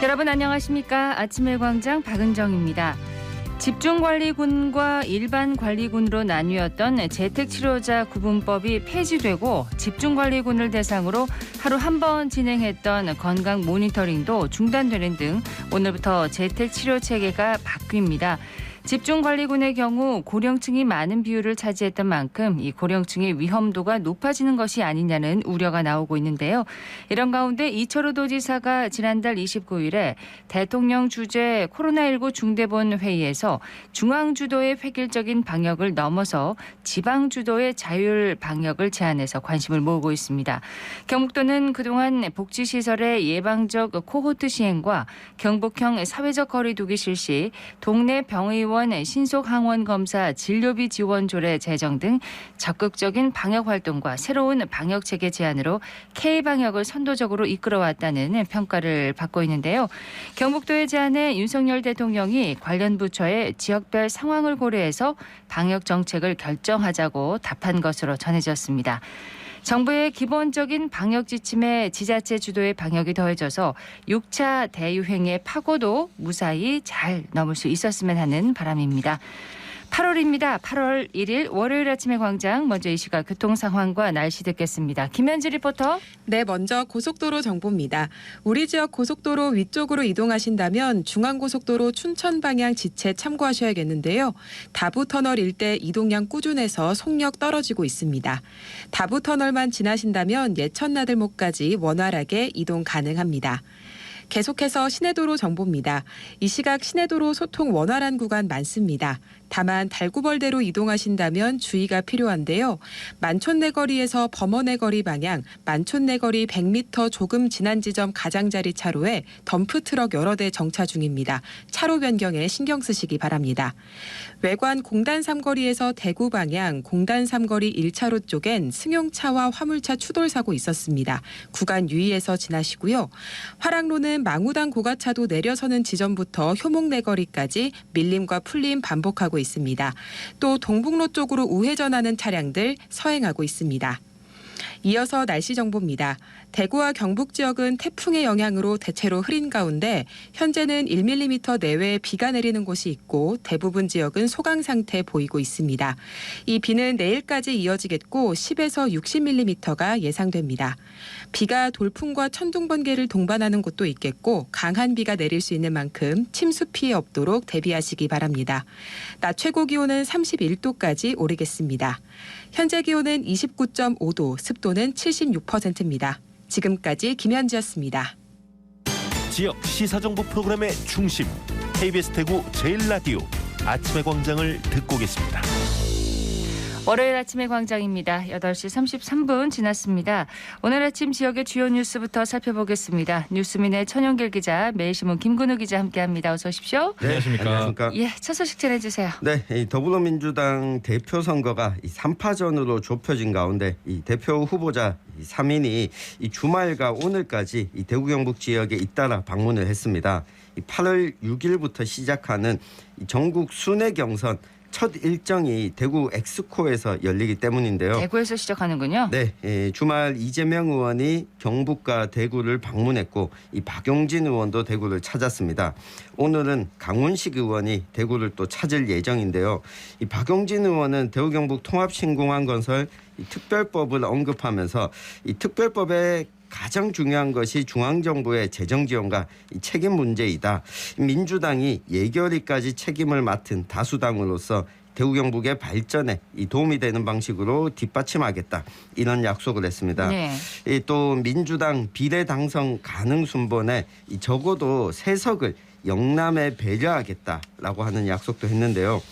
여러분 안녕하십니까? 아침의 광장 박은정입니다. 집중관리군과 일반관리군으로 나뉘었던 재택치료자 구분법이 폐지되고 집중관리군을 대상으로 하루 한 번 진행했던 건강 모니터링도 중단되는 등 오늘부터 재택치료 체계가 바뀝니다. 집중관리군의 경우 고령층이 많은 비율을 차지했던 만큼 이 고령층의 위험도가 높아지는 것이 아니냐는 우려가 나오고 있는데요. 이런 가운데 이철우 도지사가 지난달 29일에 대통령 주재 코로나19 중대본 회의에서 중앙주도의 획일적인 방역을 넘어서 지방주도의 자율 방역을 제안해서 관심을 모으고 있습니다. 경북도는 그동안 복지시설의 예방적 코호트 시행과 경북형 사회적 거리두기 실시, 동네 병의원 신속 항원 검사 진료비 지원 조례 제정 등 적극적인 방역 활동과 새로운 방역 체계 제안으로 K방역을 선도적으로 이끌어왔다는 평가를 받고 있는데요. 경북도의 제안에 윤석열 대통령이 관련 부처의 지역별 상황을 고려해서 방역 정책을 결정하자고 답한 것으로 전해졌습니다. 정부의 기본적인 방역 지침에 지자체 주도의 방역이 더해져서 6차 대유행의 파고도 무사히 잘 넘을 수 있었으면 하는 바람입니다. 8월입니다. 8월 1일 월요일 아침의 광장, 먼저 이 시각 교통 상황과 날씨 듣겠습니다. 김현지 리포터. 네, 먼저 고속도로 정보입니다. 우리 지역 고속도로 위쪽으로 이동하신다면 중앙고속도로 춘천 방향 지체 참고하셔야겠는데요. 다부터널 일대 이동량 꾸준해서 속력 떨어지고 있습니다. 다부터널만 지나신다면 예천나들목까지 원활하게 이동 가능합니다. 계속해서 시내도로 정보입니다. 이 시각 시내도로 소통 원활한 구간 많습니다. 다만 달구벌대로 이동하신다면 주의가 필요한데요. 만촌내거리에서 범어내거리 방향, 만촌내거리 100m 조금 지난 지점 가장자리 차로에 덤프트럭 여러 대 정차 중입니다. 차로 변경에 신경 쓰시기 바랍니다. 외관 공단 삼거리에서 대구 방향 공단 삼거리 1차로 쪽엔 승용차와 화물차 추돌 사고 있었습니다. 구간 유의해서 지나시고요. 화랑로는 망우당 고가차도 내려서는 지점부터 효목내거리까지 밀림과 풀림 반복하고 있습니다. 또 동북로 쪽으로 우회전하는 차량들 서행하고 있습니다. 이어서 날씨 정보입니다. 대구와 경북 지역은 태풍의 영향으로 대체로 흐린 가운데 현재는 1mm 내외의 비가 내리는 곳이 있고 대부분 지역은 소강 상태 보이고 있습니다. 이 비는 내일까지 이어지겠고 10에서 60mm가 예상됩니다. 비가 돌풍과 천둥 번개를 동반하는 곳도 있겠고 강한 비가 내릴 수 있는 만큼 침수 피해 없도록 대비하시기 바랍니다. 낮 최고 기온은 31도까지 오르겠습니다. 현재 기온은 29.5도, 습도는 76%입니다. 지금까지 김현지였습니다. 지역 시사정보 프로그램의 중심, KBS 대구 제일라디오 아침의 광장을 듣고 계십니다. 월요일 아침의 광장입니다. 8시 33분 지났습니다. 오늘 아침 지역의 주요 뉴스부터 살펴보겠습니다. 뉴스민의 천용길 기자, 매일신문 김근우 기자 함께합니다. 어서 오십시오. 네, 안녕하십니까. 예, 첫 소식 전해주세요. 네, 더불어민주당 대표 선거가 3파전으로 좁혀진 가운데 이 대표 후보자 3인이 이 주말과 오늘까지 이 대구 경북 지역에 잇따라 방문을 했습니다. 8월 6일부터 시작하는 전국 순회 경선 첫 일정이 대구 엑스코에서 열리기 때문인데요. 대구에서 시작하는군요. 네, 주말 이재명 의원이 경북과 대구를 방문했고 이 박용진 의원도 대구를 찾았습니다. 오늘은 강훈식 의원이 대구를 또 찾을 예정인데요. 이 박용진 의원은 대구 경북 통합신공항 건설 이 특별법을 언급하면서 이 특별법의 가장 중요한 것이 중앙정부의 재정지원과 책임 문제이다. 민주당이 예결위까지 책임을 맡은 다수당으로서 대구 경북의 발전에 도움이 되는 방식으로 뒷받침하겠다. 이런 약속을 했습니다. 네. 또 민주당 비례당선 가능 순번에 적어도 3석을 영남에 배려하겠다라고 하는 약속도 했는데요.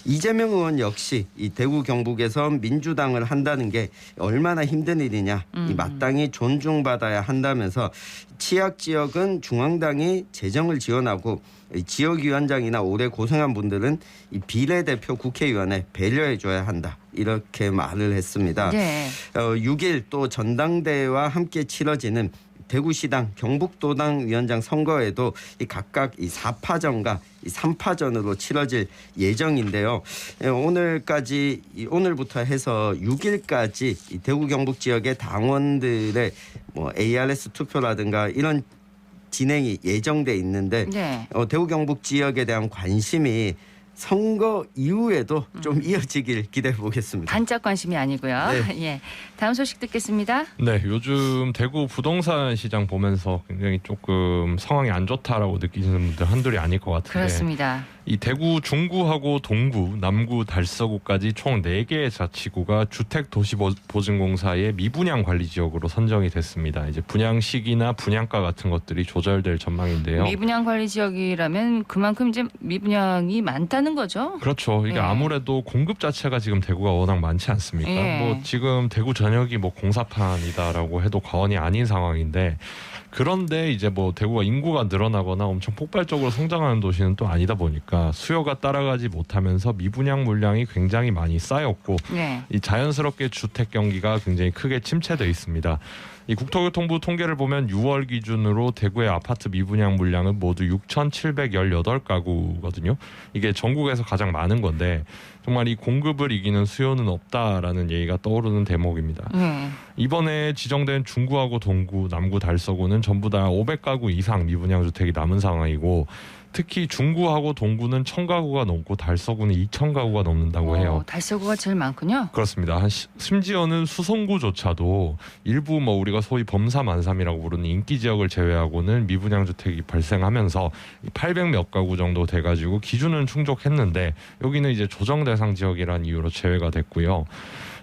이재명 의원 역시 이 대구 경북에서 민주당을 한다는 게 얼마나 힘든 일이냐, 이 마땅히 존중받아야 한다면서 취약 지역은 중앙당이 재정을 지원하고 지역위원장이나 오래 고생한 분들은 이 비례대표 국회의원에 배려해줘야 한다. 이렇게 말을 했습니다. 네. 6일 또 전당대회와 함께 치러지는 대구시당 경북도당 위원장 선거에도 각각 4파전과 3파전으로 치러질 예정인데요. 오늘부터 해서 6일까지 대구 경북 지역의 당원들의 ARS 투표라든가 이런 진행이 예정돼 있는데 네. 대구 경북 지역에 대한 관심이 선거 이후에도 좀 이어지길 기대해 보겠습니다. 반짝 관심이 아니고요. 네. 예. 다음 소식 듣겠습니다. 네, 요즘 대구 부동산 시장 보면서 굉장히 조금 상황이 안 좋다라고 느끼시는 분들 한둘이 아닐 것 같은데 그렇습니다. 이 대구 중구하고 동구, 남구, 달서구까지 총 4개의 자치구가 주택도시보증공사의 미분양 관리 지역으로 선정이 됐습니다. 이제 분양 시기나 분양가 같은 것들이 조절될 전망인데요. 미분양 관리 지역이라면 그만큼 이제 미분양이 많다는 거죠. 그렇죠. 이게 예. 아무래도 공급 자체가 지금 대구가 워낙 많지 않습니까? 예. 뭐 지금 대구 전역이 뭐 공사판이다라고 해도 과언이 아닌 상황인데 그런데 이제 뭐 대구가 인구가 늘어나거나 엄청 폭발적으로 성장하는 도시는 또 아니다 보니까 수요가 따라가지 못하면서 미분양 물량이 굉장히 많이 쌓였고 네. 이 자연스럽게 주택 경기가 굉장히 크게 침체돼 있습니다. 이 국토교통부 통계를 보면 6월 기준으로 대구의 아파트 미분양 물량은 모두 6,718가구거든요. 이게 전국에서 가장 많은 건데 정말 이 공급을 이기는 수요는 없다라는 얘기가 떠오르는 대목입니다. 이번에 지정된 중구하고 동구, 남구, 달서구는 전부 다 500가구 이상 미분양 주택이 남은 상황이고 특히 중구하고 동구는 1,000가구가 넘고 달서구는 2,000가구가 넘는다고 해요. 달서구가 제일 많군요. 그렇습니다. 심지어는 수성구조차도 일부 뭐 우리가 소위 범사만삼이라고 부르는 인기 지역을 제외하고는 미분양 주택이 발생하면서 800몇 가구 정도 돼가지고 기준은 충족했는데 여기는 이제 조정 대상 지역이라는 이유로 제외가 됐고요.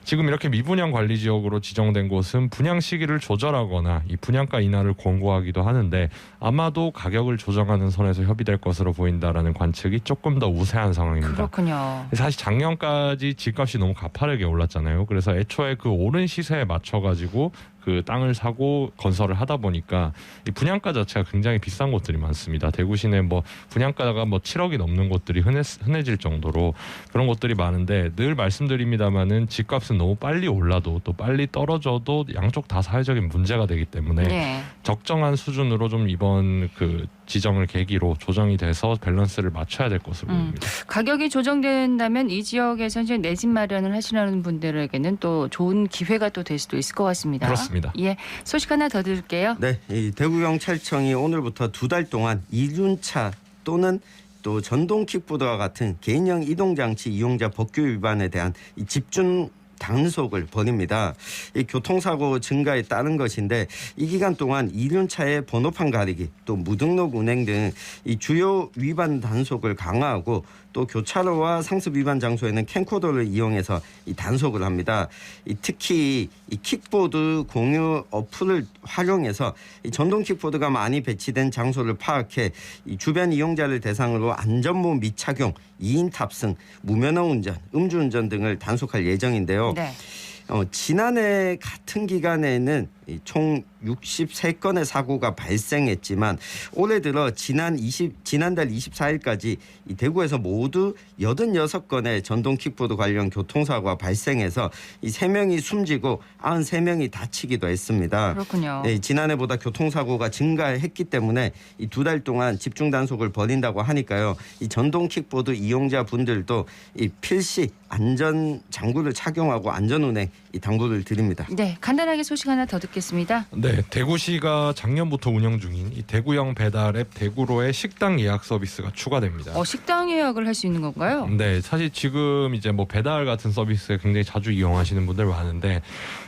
지금 이렇게 미분양 관리 지역으로 지정된 곳은 분양 시기를 조절하거나 이 분양가 인하를 권고하기도 하는데 아마도 가격을 조정하는 선에서 협의될 것으로 보인다라는 관측이 조금 더 우세한 상황입니다. 그렇군요. 사실 작년까지 집값이 너무 가파르게 올랐잖아요. 그래서 애초에 그 오른 시세에 맞춰가지고 그 땅을 사고 건설을 하다 보니까 이 분양가 자체가 굉장히 비싼 곳들이 많습니다. 대구 시내 뭐 분양가가 뭐 7억이 넘는 곳들이 흔해질 정도로 그런 곳들이 많은데 늘 말씀드립니다만은 집값은 너무 빨리 올라도 또 빨리 떨어져도 양쪽 다 사회적인 문제가 되기 때문에 네. 적정한 수준으로 좀 이번 그 지정을 계기로 조정이 돼서 밸런스를 맞춰야 될 것으로 보입니다. 가격이 조정된다면 이 지역에서 이제 내 집 마련을 하시려는 분들에게는 또 좋은 기회가 또 될 수도 있을 것 같습니다. 그렇습니다. 예, 소식 하나 더 들을게요. 네, 이 대구경찰청이 오늘부터 2달 동안 이륜차 또는 또 전동 킥보드와 같은 개인형 이동장치 이용자 법규 위반에 대한 이 집중 단속을 벌입니다. 이 교통사고 증가에 따른 것인데 이 기간 동안 이륜차의 번호판 가리기 또 무등록 운행 등 이 주요 위반 단속을 강화하고 또 교차로와 상습 위반 장소에는 캠코더를 이용해서 이 단속을 합니다. 특히 이 킥보드 공유 어플을 활용해서 이 전동 킥보드가 많이 배치된 장소를 파악해 이 주변 이용자를 대상으로 안전모 미착용, 2인 탑승, 무면허 운전, 음주운전 등을 단속할 예정인데요. 네. 지난해 같은 기간에는 총 63건의 사고가 발생했지만 올해 들어 지난달 24일까지 이 대구에서 모두 86건의 전동 킥보드 관련 교통사고가 발생해서 이 3명이 숨지고 93명이 다치기도 했습니다. 그렇군요. 네, 지난해보다 교통사고가 증가했기 때문에 이 2달 동안 집중 단속을 벌인다고 하니까요. 이 전동 킥보드 이용자분들도 이 필시 안전 장구를 착용하고 안전 운행 이 당부를 드립니다. 네, 간단하게 소식 하나 더 듣겠습니다. 네, 대구시가 작년부터 운영 중인 이 대구형 배달 앱 대구로의 식당 예약 서비스가 추가됩니다. 식당 예약을 할 수 있는 건가요? 네, 사실 지금 이제 뭐 배달 같은 서비스 굉장히 자주 이용하시는 분들 많은데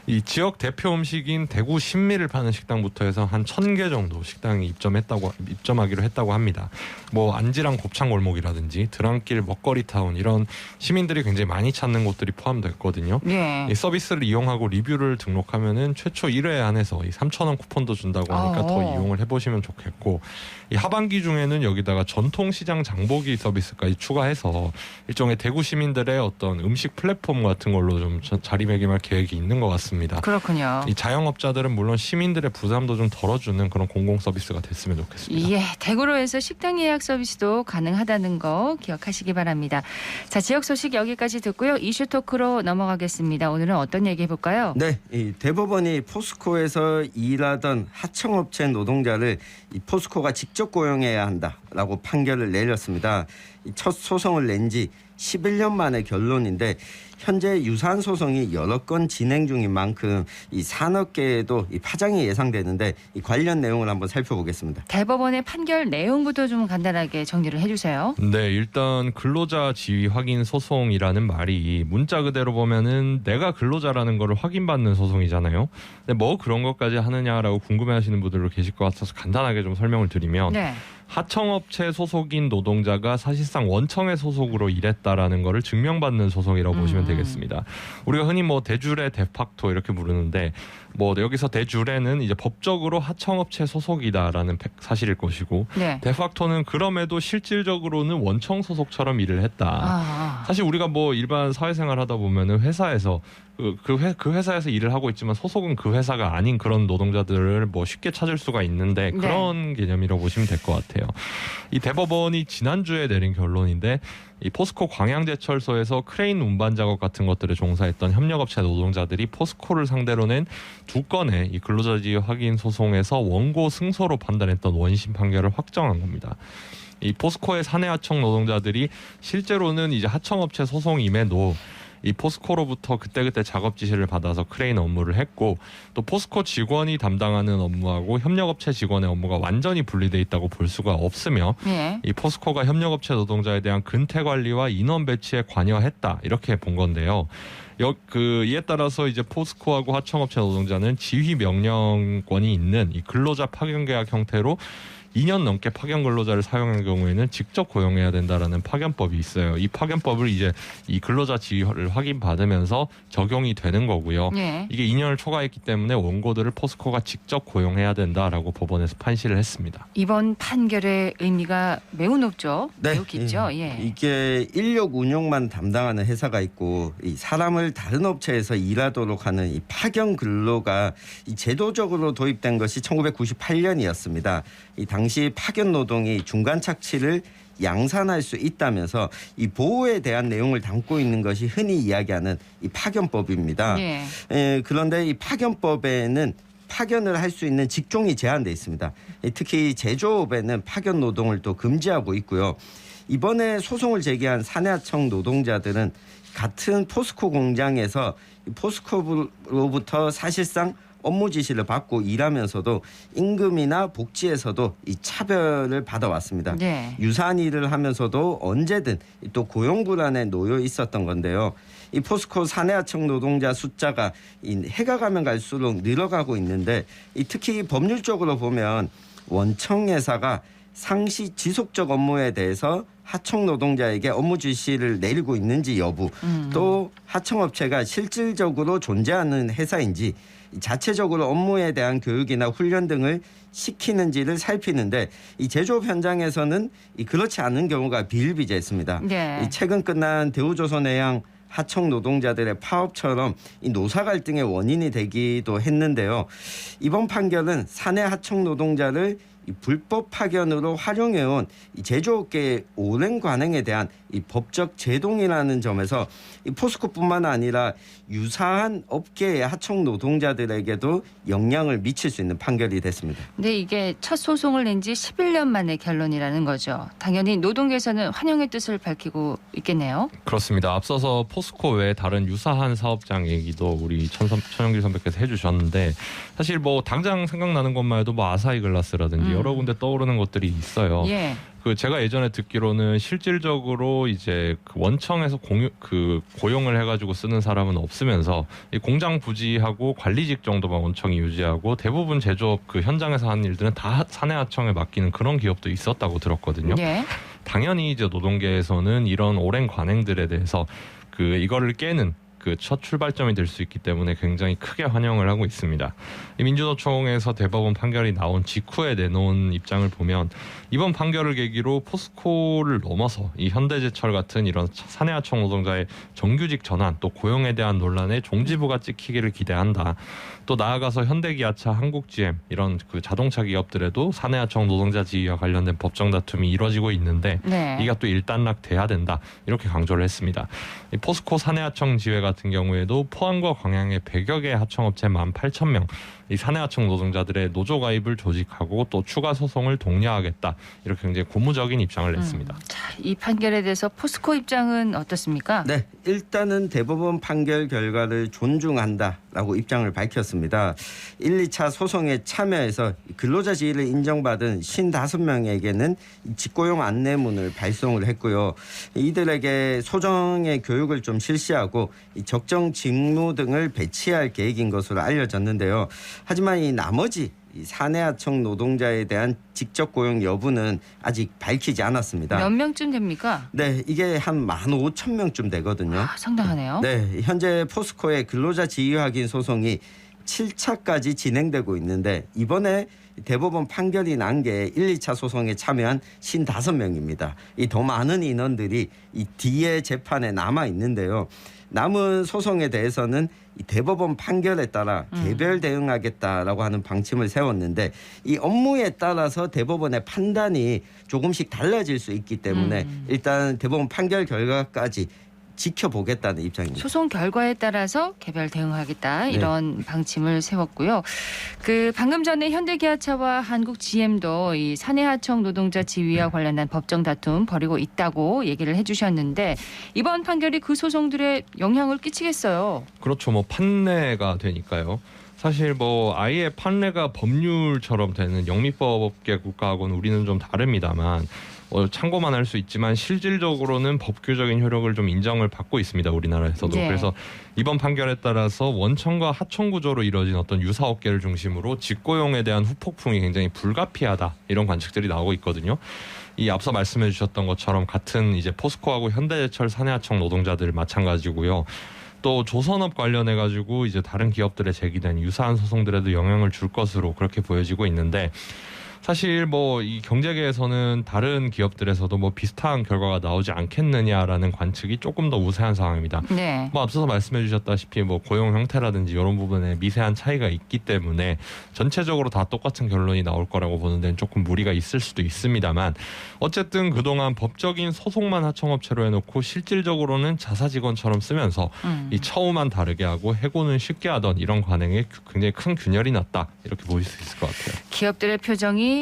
이 지역 대표 음식인 대구 신미를 파는 식당부터 해서 한 1,000개 정도 식당이 입점하기로 했다고 합니다. 뭐 안지랑 곱창 골목이라든지 드랑길 먹거리 타운 이런 시민들이 굉장히 많이 찾는 곳들이 포함됐거든요. 네. 이 서비스를 이용하고 리뷰를 등록하면은 최초 1회 안에서 이 3,000원 쿠폰도 준다고 하니까 더 이용을 해보시면 좋겠고 이 하반기 중에는 여기다가 전통시장 장보기 서비스까지 추가해서 일종의 대구 시민들의 어떤 음식 플랫폼 같은 걸로 좀 자리매김할 계획이 있는 것 같습니다. 그렇군요. 이 자영업자들은 물론 시민들의 부담도 좀 덜어주는 그런 공공 서비스가 됐으면 좋겠습니다. 예, 대구로에서 식당 예약 서비스도 가능하다는 거 기억하시기 바랍니다. 자, 지역 소식 여기까지 듣고요. 이슈 토크로 넘어가겠습니다. 오늘은 어떤 얘기 해볼까요? 네, 이 대법원이 포스코에서 일하던 하청업체 노동자를 이 포스코가 직접 고용해야 한다라고 판결을 내렸습니다. 첫 소송을 낸 지 11년 만의 결론인데 현재 유사한 소송이 여러 건 진행 중인 만큼 이 산업계에도 이 파장이 예상되는데 이 관련 내용을 한번 살펴보겠습니다. 대법원의 판결 내용부터 좀 간단하게 정리를 해주세요. 네, 일단 근로자 지위 확인 소송이라는 말이 문자 그대로 보면은 내가 근로자라는 거를 확인받는 소송이잖아요. 근데 뭐 그런 것까지 하느냐라고 궁금해하시는 분들도 계실 것 같아서 간단하게 좀 설명을 드리면 네. 하청업체 소속인 노동자가 사실상 원청의 소속으로 일했다라는 거를 증명받는 소송이라고 보시면 되겠습니다. 우리가 흔히 뭐 대주례, 데팍토 이렇게 부르는데 뭐 여기서 대주례는 이제 법적으로 하청업체 소속이다라는 사실일 것이고 네. 데팍토는 그럼에도 실질적으로는 원청 소속처럼 일을 했다. 사실 우리가 뭐 일반 사회생활 하다 보면은 회사에서 그 회사에서 일을 하고 있지만 소속은 그 회사가 아닌 그런 노동자들을 뭐 쉽게 찾을 수가 있는데 그런 개념이라고 보시면 될 것 같아요. 이 대법원이 지난주에 내린 결론인데 이 포스코 광양제철소에서 크레인 운반 작업 같은 것들에 종사했던 협력업체 노동자들이 포스코를 상대로 낸 2건의 이 근로자지위 확인 소송에서 원고 승소로 판단했던 원심 판결을 확정한 겁니다. 이 포스코의 사내하청 노동자들이 실제로는 이제 하청업체 소송임에도 이 포스코로부터 그때그때 작업 지시를 받아서 크레인 업무를 했고 또 포스코 직원이 담당하는 업무하고 협력업체 직원의 업무가 완전히 분리돼 있다고 볼 수가 없으며 이 포스코가 협력업체 노동자에 대한 근태 관리와 인원 배치에 관여했다 이렇게 본 건데요. 이에 따라서 이제 포스코하고 하청업체 노동자는 지휘 명령권이 있는 이 근로자 파견 계약 형태로 2년 넘게 파견 근로자를 사용한 경우에는 직접 고용해야 된다라는 파견법이 있어요. 이 파견법을 이제 이 근로자 지위를 확인받으면서 적용이 되는 거고요. 이게 2년을 초과했기 때문에 원고들을 포스코가 직접 고용해야 된다라고 법원에서 판시를 했습니다. 이번 판결의 의미가 매우 높죠. 네. 매우 깊죠. 이게 인력 운용만 담당하는 회사가 있고 이 사람을 다른 업체에서 일하도록 하는 이 파견 근로가 이 제도적으로 도입된 것이 1998년이었습니다. 이 당시 파견 노동이 중간 착취를 양산할 수 있다면서 이 보호에 대한 내용을 담고 있는 것이 흔히 이야기하는 이 파견법입니다. 그런데 이 파견법에는 파견을 할 수 있는 직종이 제한돼 있습니다. 특히 제조업에는 파견 노동을 또 금지하고 있고요. 이번에 소송을 제기한 사내하청 노동자들은 같은 포스코 공장에서 포스코로부터 사실상 업무 지시를 받고 일하면서도 임금이나 복지에서도 이 차별을 받아왔습니다. 유사한 일을 하면서도 언제든 또 고용 불안에 놓여 있었던 건데요. 이 포스코 사내하청 노동자 숫자가 해가 가면 갈수록 늘어가고 있는데 특히 법률적으로 보면 원청 회사가 상시 지속적 업무에 대해서 하청 노동자에게 업무 지시를 내리고 있는지 여부, 또 하청업체가 실질적으로 존재하는 회사인지 자체적으로 업무에 대한 교육이나 훈련 등을 시키는지를 살피는데 이 제조업 현장에서는 그렇지 않은 경우가 비일비재했습니다. 이 최근 끝난 대우조선해양 하청 노동자들의 파업처럼 이 노사 갈등의 원인이 되기도 했는데요. 이번 판결은 사내 하청 노동자를 이 불법 파견으로 활용해온 이 제조업계의 오랜 관행에 대한 이 법적 제동이라는 점에서 이 포스코뿐만 아니라 유사한 업계의 하청 노동자들에게도 영향을 미칠 수 있는 판결이 됐습니다. 근데 이게 첫 소송을 낸 지 11년 만의 결론이라는 거죠. 당연히 노동계에서는 환영의 뜻을 밝히고 있겠네요. 그렇습니다. 앞서서 포스코 외에 다른 유사한 사업장 얘기도 우리 천영길 선배께서 해주셨는데 사실 뭐 당장 생각나는 것만 해도 뭐 아사히 글라스라든지 여러 군데 떠오르는 것들이 있어요. 제가 예전에 듣기로는 실질적으로 이제 원청에서 고용을 해가지고 쓰는 사람은 없으면서 이 공장 부지하고 관리직 정도만 원청이 유지하고 대부분 제조업 현장에서 하는 일들은 다 사내하청에 맡기는 그런 기업도 있었다고 들었거든요. 당연히 이제 노동계에서는 이런 오랜 관행들에 대해서 이거를 깨는 첫 출발점이 될 수 있기 때문에 굉장히 크게 환영을 하고 있습니다. 민주노총에서 대법원 판결이 나온 직후에 내놓은 입장을 보면 이번 판결을 계기로 포스코를 넘어서 이 현대제철 같은 이런 사내하청 노동자의 정규직 전환 또 고용에 대한 논란에 종지부가 찍히기를 기대한다. 또 나아가서 현대기아차, 한국GM 이런 자동차 기업들에도 사내하청 노동자 지위와 관련된 법정 다툼이 이뤄지고 있는데 이가 또 일단락돼야 된다. 이렇게 강조를 했습니다. 이 포스코 사내하청 지회 같은 경우에도 포항과 광양에 100여 개의 하청업체 18,000명 이 사내하청 노동자들의 노조 가입을 조직하고 또 추가 소송을 독려하겠다 이렇게 굉장히 고무적인 입장을 냈습니다. 자, 이 판결에 대해서 포스코 입장은 어떻습니까? 네, 일단은 대법원 판결 결과를 존중한다라고 입장을 밝혔습니다. 1, 2차 소송에 참여해서 근로자 지위를 인정받은 55명에게는 직고용 안내문을 발송을 했고요. 이들에게 소정의 교육을 좀 실시하고 적정 직무 등을 배치할 계획인 것으로 알려졌는데요. 하지만 이 나머지 이 사내하청 노동자에 대한 직접 고용 여부는 아직 밝히지 않았습니다. 몇 명쯤 됩니까? 네, 이게 한 15,000명쯤 되거든요. 아, 상당하네요. 네, 현재 포스코의 근로자 지위 확인 소송이 7차까지 진행되고 있는데 이번에 대법원 판결이 난 게 1, 2차 소송에 참여한 55명입니다. 이 더 많은 인원들이 이 뒤에 재판에 남아 있는데요. 남은 소송에 대해서는 이 대법원 판결에 따라 개별 대응하겠다라고 하는 방침을 세웠는데 이 업무에 따라서 대법원의 판단이 조금씩 달라질 수 있기 때문에 일단 대법원 판결 결과까지 지켜보겠다는 입장입니다. 소송 결과에 따라서 개별 대응하겠다 이런 방침을 세웠고요. 그 방금 전에 현대기아차와 한국 GM도 이 사내하청 노동자 지위와 관련한 법정 다툼 벌이고 있다고 얘기를 해주셨는데 이번 판결이 그 소송들에 영향을 끼치겠어요. 그렇죠. 뭐 판례가 되니까요. 사실 뭐 아예 판례가 법률처럼 되는 영미법계 국가하고는 우리는 좀 다릅니다만 참고만 할 수 있지만 실질적으로는 법규적인 효력을 좀 인정을 받고 있습니다. 우리나라에서도. 네. 그래서 이번 판결에 따라서 원청과 하청 구조로 이루어진 어떤 유사업계를 중심으로 직고용에 대한 후폭풍이 굉장히 불가피하다 이런 관측들이 나오고 있거든요. 이 앞서 말씀해 주셨던 것처럼 같은 이제 포스코하고 현대제철 사내하청 노동자들 마찬가지고요. 또 조선업 관련해 가지고 이제 다른 기업들에 제기된 유사한 소송들에도 영향을 줄 것으로 그렇게 보여지고 있는데 사실 뭐 이 경제계에서는 다른 기업들에서도 뭐 비슷한 결과가 나오지 않겠느냐라는 관측이 조금 더 우세한 상황입니다. 네. 뭐 앞서서 말씀해 주셨다시피 뭐 고용 형태라든지 이런 부분에 미세한 차이가 있기 때문에 전체적으로 다 똑같은 결론이 나올 거라고 보는 데는 조금 무리가 있을 수도 있습니다만 어쨌든 그동안 법적인 소송만 하청업체로 해놓고 실질적으로는 자사직원처럼 쓰면서 이 처우만 다르게 하고 해고는 쉽게 하던 이런 관행에 굉장히 큰 균열이 났다 이렇게 보일 수 있을 것 같아요. 기업들의 표정이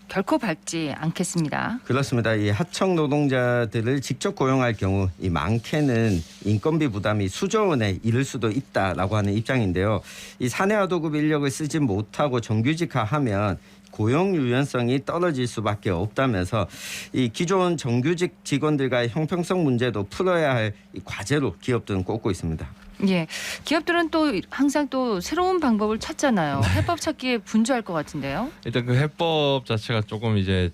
결코 밝지 않겠습니다. 그렇습니다. 이 하청 노동자들을 직접 고용할 경우 이 많게는 인건비 부담이 수조 원에 이를 수도 있다라고 하는 입장인데요. 이 사내화도급 인력을 쓰지 못하고 정규직화하면 고용 유연성이 떨어질 수밖에 없다면서 이 기존 정규직 직원들과의 형평성 문제도 풀어야 할 이 과제로 기업들은 꼽고 있습니다. 예, 기업들은 또 항상 또 새로운 방법을 찾잖아요. 해법 찾기에 분주할 것 같은데요. 일단 그 해법 자체가 조금 이제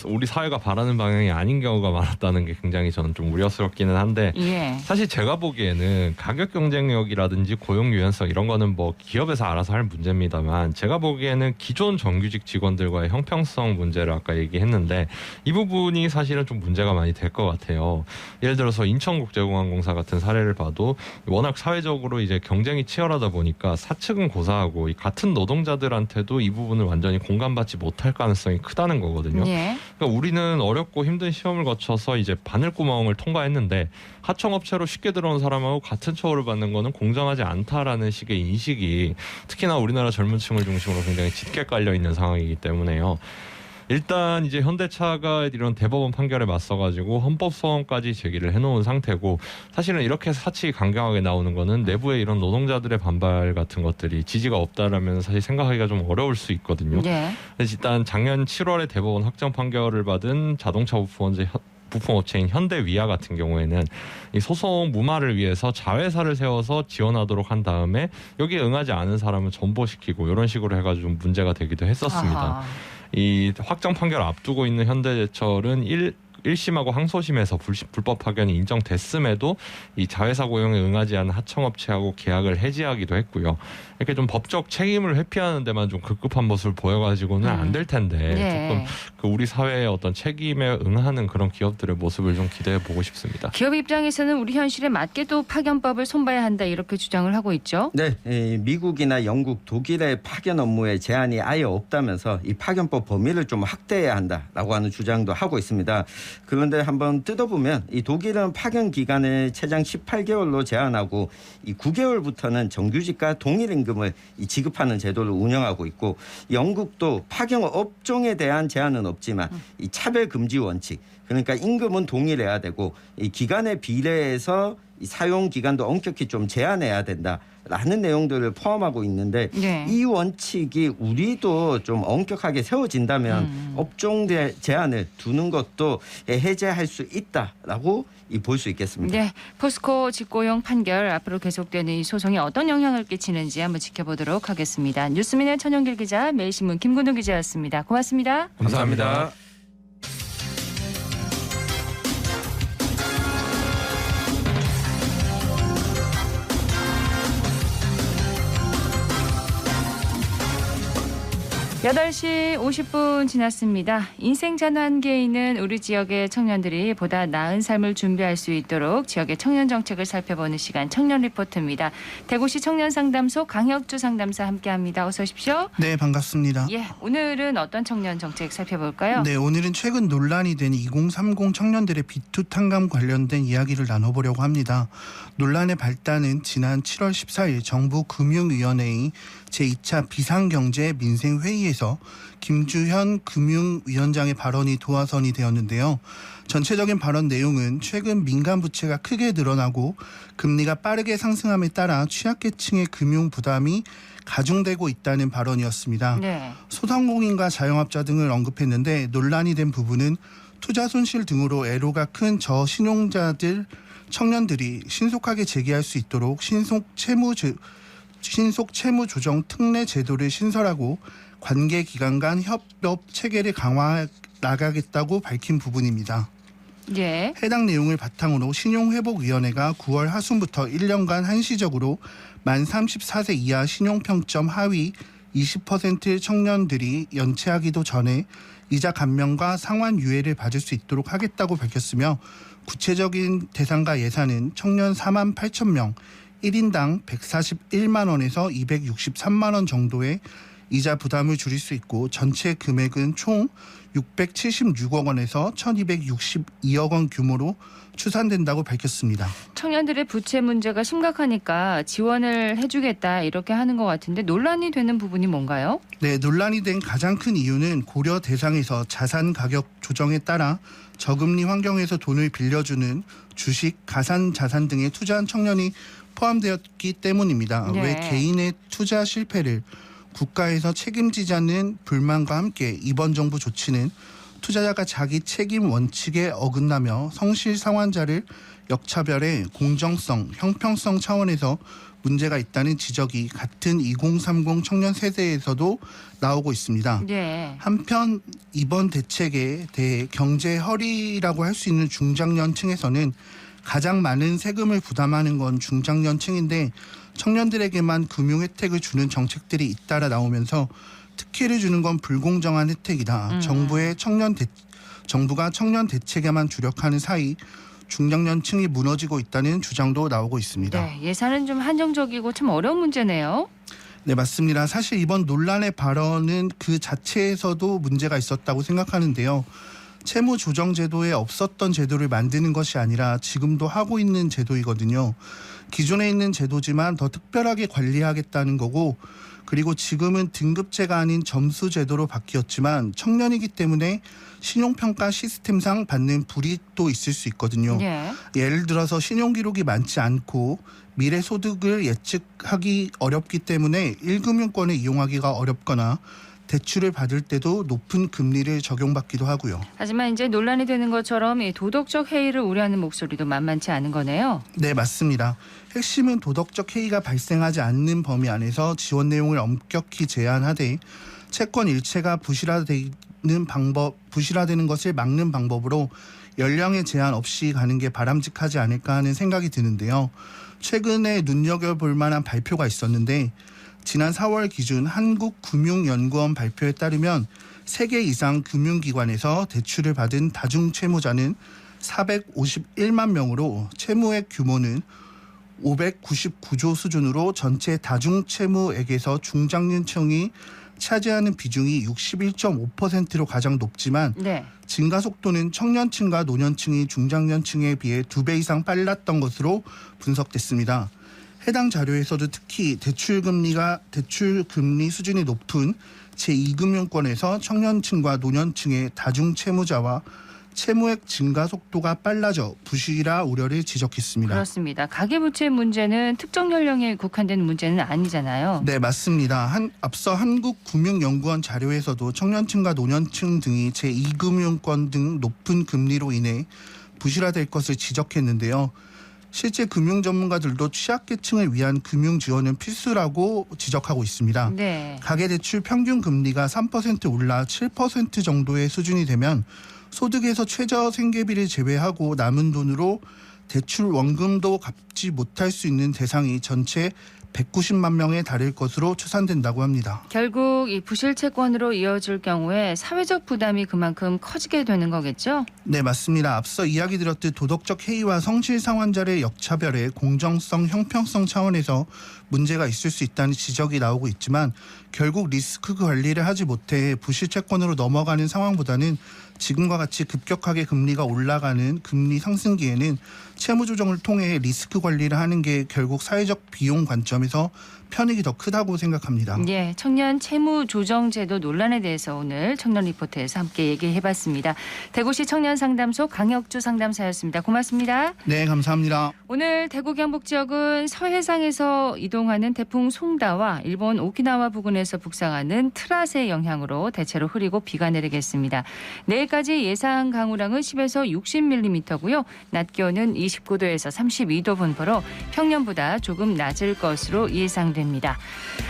우리 사회가 바라는 방향이 아닌 경우가 많았다는 게 굉장히 저는 좀 우려스럽기는 한데 예. 사실 제가 보기에는 가격 경쟁력이라든지 고용 유연성 이런 거는 뭐 기업에서 알아서 할 문제입니다만 제가 보기에는 기존 정규직 직원들과의 형평성 문제를 아까 얘기했는데 이 부분이 사실은 좀 문제가 많이 될 것 같아요. 예를 들어서 인천국제공항공사 같은 사례를 봐도 워낙 사회적으로 이제 경쟁이 치열하다 보니까 사측은 고사하고 이 같은 노동자들한테도 이 부분을 완전히 공감받지 못할 가능성이 크다는 거거든요. 예. 그러니까 우리는 어렵고 힘든 시험을 거쳐서 이제 바늘구멍을 통과했는데 하청업체로 쉽게 들어온 사람하고 같은 처우를 받는 거는 공정하지 않다라는 식의 인식이 특히나 우리나라 젊은 층을 중심으로 굉장히 짙게 깔려 있는 상황이기 때문에요. 일단 이제 현대차가 이런 대법원 판결에 맞서가지고 헌법소원까지 제기를 해놓은 상태고 사실은 이렇게 사측이 강경하게 나오는 거는 내부에 이런 노동자들의 반발 같은 것들이 지지가 없다라면 사실 생각하기가 좀 어려울 수 있거든요. 네. 그래서 일단 작년 7월에 대법원 확정 판결을 받은 자동차 부품업체인 현대위아 같은 경우에는 이 소송 무마를 위해서 자회사를 세워서 지원하도록 한 다음에 여기에 응하지 않은 사람은 전보시키고 이런 식으로 해가지고 좀 문제가 되기도 했었습니다. 아하. 이 확정 판결을 앞두고 있는 현대제철은 1심하고 항소심에서 불법 파견이 인정됐음에도 이 자회사 고용에 응하지 않은 하청업체하고 계약을 해지하기도 했고요. 이렇게 좀 법적 책임을 회피하는 데만 좀 급급한 모습을 보여가지고는 안 될 텐데 네. 조금 그 우리 사회의 어떤 책임에 응하는 그런 기업들의 모습을 좀 기대해 보고 싶습니다. 기업 입장에서는 우리 현실에 맞게 또 파견법을 손봐야 한다 이렇게 주장을 하고 있죠. 네, 미국이나 영국, 독일의 파견 업무에 제한이 아예 없다면서 이 파견법 범위를 좀 확대해야 한다라고 하는 주장도 하고 있습니다. 그런데 한번 뜯어보면 이 독일은 파견 기간을 최장 18개월로 제한하고 이 9개월부터는 정규직과 동일 임금을 이 지급하는 제도를 운영하고 있고, 영국도 파견 업종에 대한 제한은 없지만 이 차별 금지 원칙, 그러니까 임금은 동일해야 되고 이 기간에 비례해서 이 사용 기간도 엄격히 좀 제한해야 된다라는 내용들을 포함하고 있는데, 네. 이 원칙이 우리도 좀 엄격하게 세워진다면 업종 제한을 두는 것도 해제할 수 있다라고 볼 수 있겠습니다. 네, 포스코 직고용 판결 앞으로 계속되는 이 소송이 어떤 영향을 끼치는지 한번 지켜보도록 하겠습니다. 뉴스민의 천영길 기자, 매일신문 김근동 기자였습니다. 고맙습니다. 감사합니다. 8시 50분 지났습니다. 인생 전환기에 있는 우리 지역의 청년들이 보다 나은 삶을 준비할 수 있도록 지역의 청년 정책을 살펴보는 시간, 청년 리포트입니다. 대구시 청년상담소 강혁주 상담사 함께합니다. 어서 오십시오. 네, 반갑습니다. 예, 오늘은 어떤 청년 정책 살펴볼까요? 네, 오늘은 최근 논란이 된 2030 청년들의 비투 탕감 관련된 이야기를 나눠보려고 합니다. 논란의 발단은 지난 7월 14일 정부 금융위원회의 제2차 비상경제 민생회의에서 김주현 금융위원장의 발언이 도화선이 되었는데요. 전체적인 발언 내용은 최근 민간 부채가 크게 늘어나고 금리가 빠르게 상승함에 따라 취약계층의 금융 부담이 가중되고 있다는 발언이었습니다. 네. 소상공인과 자영업자 등을 언급했는데, 논란이 된 부분은 투자 손실 등으로 애로가 큰 저신용자들 청년들이 신속하게 재기할 수 있도록 신속 채무 조정 특례 제도를 신설하고 관계 기관 간 협업 체계를 강화해 나가겠다고 밝힌 부분입니다. 예. 해당 내용을 바탕으로 신용회복위원회가 9월 하순부터 1년간 한시적으로 만 34세 이하 신용평점 하위 20% 청년들이 연체하기도 전에 이자 감면과 상환 유예를 받을 수 있도록 하겠다고 밝혔으며, 구체적인 대상과 예산은 청년 4만 8천 명, 1인당 141만 원에서 263만 원 정도의 이자 부담을 줄일 수 있고, 전체 금액은 총 676억 원에서 1262억 원 규모로 추산된다고 밝혔습니다. 청년들의 부채 문제가 심각하니까 지원을 해주겠다 이렇게 하는 것 같은데, 논란이 되는 부분이 뭔가요? 네, 논란이 된 가장 큰 이유는 고려 대상에서 자산 가격 조정에 따라 저금리 환경에서 돈을 빌려주는 주식, 가상 자산 등에 투자한 청년이 포함되었기 때문입니다. 네. 왜 개인의 투자 실패를 국가에서 책임지지 않는 불만과 함께 이번 정부 조치는 투자자가 자기 책임 원칙에 어긋나며 성실 상환자를 역차별해 공정성, 형평성 차원에서 문제가 있다는 지적이 같은 2030 청년 세대에서도 나오고 있습니다. 네. 한편 이번 대책에 대해 경제 허리라고 할 수 있는 중장년층에서는 가장 많은 세금을 부담하는 건 중장년층인데, 청년들에게만 금융 혜택을 주는 정책들이 잇따라 나오면서 특혜를 주는 건 불공정한 혜택이다. 정부가 청년 대책에만 주력하는 사이 중장년층이 무너지고 있다는 주장도 나오고 있습니다. 네, 예산은 좀 한정적이고 참 어려운 문제네요. 네, 맞습니다. 사실 이번 논란의 발언은 그 자체에서도 문제가 있었다고 생각하는데요. 채무 조정 제도에 없었던 제도를 만드는 것이 아니라 지금도 하고 있는 제도이거든요. 기존에 있는 제도지만 더 특별하게 관리하겠다는 거고, 그리고 지금은 등급제가 아닌 점수 제도로 바뀌었지만 청년이기 때문에 신용평가 시스템상 받는 불이익도 있을 수 있거든요. 예. 예를 들어서 신용기록이 많지 않고 미래 소득을 예측하기 어렵기 때문에 1금융권을 이용하기가 어렵거나 대출을 받을 때도 높은 금리를 적용받기도 하고요. 하지만 이제 논란이 되는 것처럼 이 도덕적 해이를 우려하는 목소리도 만만치 않은 거네요. 네, 맞습니다. 핵심은 도덕적 해이가 발생하지 않는 범위 안에서 지원 내용을 엄격히 제한하되 채권 일체가 부실화되는 것을 막는 방법으로 연령의 제한 없이 가는 게 바람직하지 않을까 하는 생각이 드는데요. 최근에 눈여겨볼 만한 발표가 있었는데, 지난 4월 기준 한국금융연구원 발표에 따르면 3개 이상 금융기관에서 대출을 받은 다중채무자는 451만 명으로 채무액 규모는 599조 수준으로 전체 다중채무액에서 중장년층이 차지하는 비중이 61.5%로 가장 높지만 네. 증가 속도는 청년층과 노년층이 중장년층에 비해 2배 이상 빨랐던 것으로 분석됐습니다. 해당 자료에서도 특히 대출 금리 수준이 높은 제2금융권에서 청년층과 노년층의 다중 채무자와 채무액 증가 속도가 빨라져 부실화 우려를 지적했습니다. 그렇습니다. 가계부채 문제는 특정 연령에 국한된 문제는 아니잖아요. 네, 맞습니다. 앞서 한국금융연구원 자료에서도 청년층과 노년층 등이 제2금융권 등 높은 금리로 인해 부실화될 것을 지적했는데요. 실제 금융 전문가들도 취약계층을 위한 금융 지원은 필수라고 지적하고 있습니다. 네. 가계대출 평균 금리가 3% 올라 7% 정도의 수준이 되면 소득에서 최저 생계비를 제외하고 남은 돈으로 대출 원금도 갚지 못할 수 있는 대상이 전체 190만 명에 달할 것으로 추산된다고 합니다. 결국 이 부실 채권으로 이어질 경우에 사회적 부담이 그만큼 커지게 되는 거겠죠? 네, 맞습니다. 앞서 이야기 드렸듯 도덕적 해이와 성실상 환자의 역차별에 공정성, 형평성 차원에서 문제가 있을 수 있다는 지적이 나오고 있지만 결국 리스크 관리를 하지 못해 부실 채권으로 넘어가는 상황보다는 지금과 같이 급격하게 금리가 올라가는 금리 상승기에는 채무 조정을 통해 리스크 관리를 하는 게 결국 사회적 비용 관점에서 편익이 더 크다고 생각합니다. 예, 청년 채무 조정 제도 논란에 대해서 오늘 청년 리포트에서 함께 얘기해봤습니다. 대구시 청년 상담소 강혁주 상담사였습니다. 고맙습니다. 네, 감사합니다. 오늘 대구 경북 지역은 서해상에서 이동하는 태풍 송다와 일본 오키나와 부근에서 북상하는 트라스의 영향으로 대체로 흐리고 비가 내리겠습니다. 내일까지 예상 강우량은 10에서 60mm고요. 낮 기온은 29도에서 32도 분포로 평년보다 조금 낮을 것으로 예상됩니다.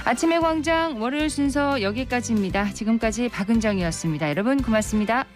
아침의 광장 월요일 순서 여기까지입니다. 지금까지 박은정이었습니다. 여러분 고맙습니다.